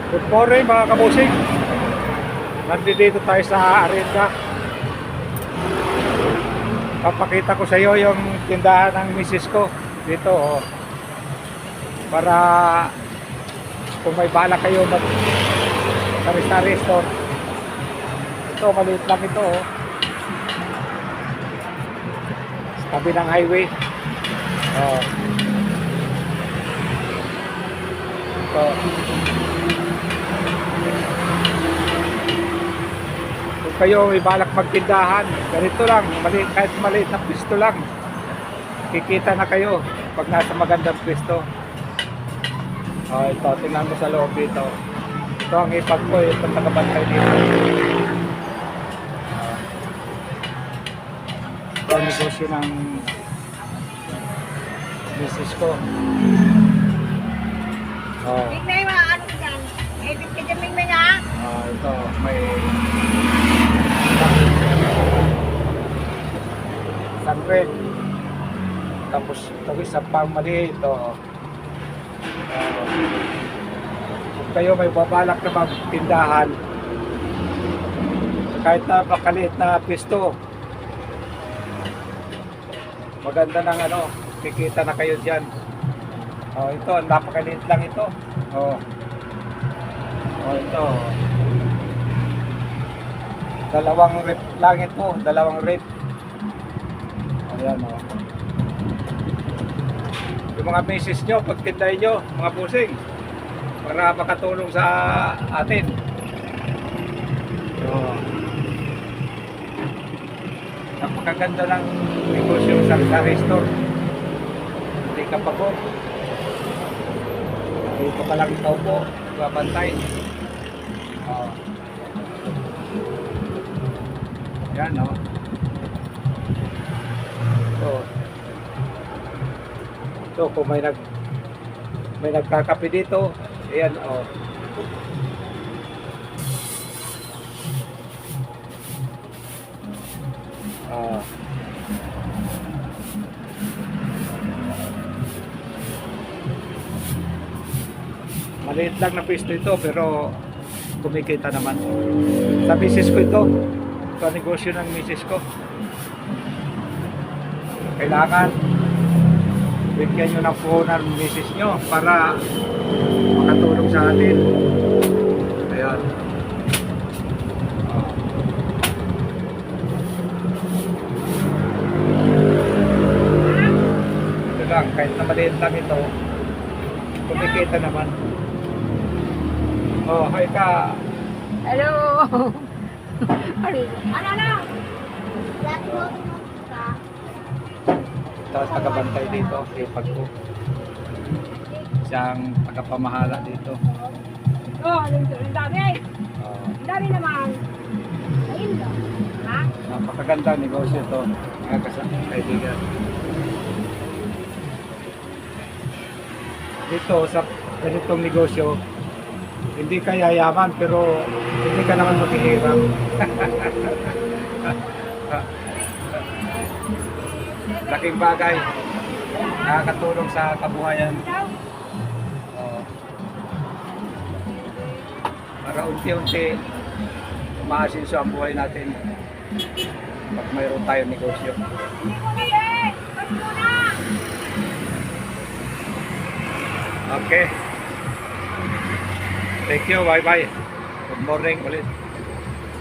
Good morning mga kabusing. Nandito tayo sa Aringa. Papakita ko sa iyo yung tindahan ng misis ko dito, oh. Para kung may bala kayo mag sari-sari store. Ito, maliit lang ito, oh. Sa tabi ng highway. Oh. Ito. Kayo may balak magtindahan, ganito lang, maliit, kahit maliit na pwesto lang, kikita na kayo pag nasa magandang pwesto. Ito, tingnan mo sa loob dito. Ito ang ipag ko, itong nakabantay dito. Ito ang negosyo ng misis ko. May mga ano dyan? May bigyan may mga? Ito, may sunred. Tapos ito isa pang mali ito. Kung kayo may babalak na magtindahan, kahit na makaliit na pisto, maganda ng ano, kikita na kayo dyan. Ito, napakaliit lang ito. Ito. Dalawang rep lang ito, dalawang rep. Ayan, oh. Yung mga misis nyo, pagtindahin nyo, mga pusing, para makatulong sa atin. Napakaganda ng negosyo sa restore. Hindi ka pa po. Dito ka lang ikaw po, babantay. Yan, no? So kung may nagkakape dito, ayan, oh. Maliit lang na pwesto ito pero kumikita naman. Sa misis ko ito, sa negosyo ng misis ko. Kailangan bigyan nyo ng puhunan ng misis nyo para makatulong sa atin. Ayan. Ito lang, kahit na maliit lang ito, kumikita naman. Hi ka. Hello! Ano? Tapos tagabantay dito, ipag ko. Siyang tagapamahala dito. Ang dami! Ang dami naman! Ayun lang. Ha? Napakaganda negosyo ito, mga kaibigan. Dito sa ganitong negosyo, hindi ka yayaman pero hindi ka naman maghihirap. Laking bagay, nakakatulong sa kabuhayan. Para unti-unti umaasinso ang buhay natin pag mayroon tayong negosyo. Okay. Thank you, bye-bye. Good morning ulit.